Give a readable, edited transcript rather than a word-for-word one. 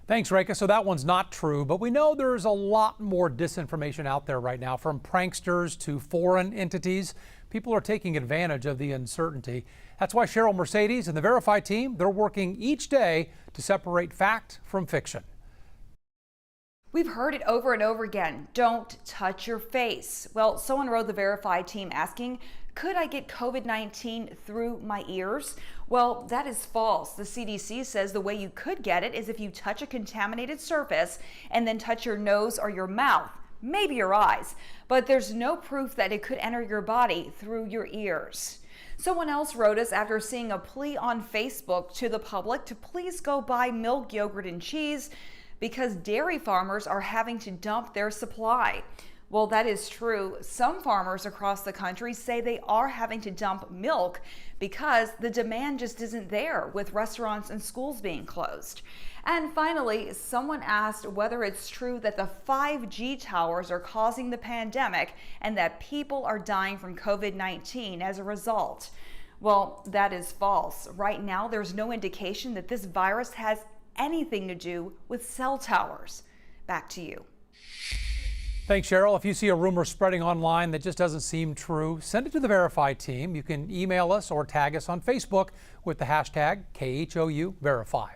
Thanks, Reka. So that one's not true, but we know there's a lot more disinformation out there right now, from pranksters to foreign entities. People are taking advantage of the uncertainty. That's why Cheryl Mercedes and the Verify team, they're working each day to separate fact from fiction. We've heard it over and over again. Don't touch your face. Well, someone wrote the Verify team asking, could I get COVID-19 through my ears? Well, that is false. The CDC says the way you could get it is if you touch a contaminated surface and then touch your nose or your mouth, maybe your eyes. But there's no proof that it could enter your body through your ears. Someone else wrote us after seeing a plea on Facebook to the public to please go buy milk, yogurt, and cheese because dairy farmers are having to dump their supply. Well, that is true. Some farmers across the country say they are having to dump milk because the demand just isn't there, with restaurants and schools being closed. And finally, someone asked whether it's true that the 5G towers are causing the pandemic and that people are dying from COVID-19 as a result. Well, that is false. Right now, there's no indication that this virus has anything to do with cell towers. Back to you. Thanks, Cheryl. If you see a rumor spreading online that just doesn't seem true, send it to the Verify team. You can email us or tag us on Facebook with the hashtag KHOU Verify.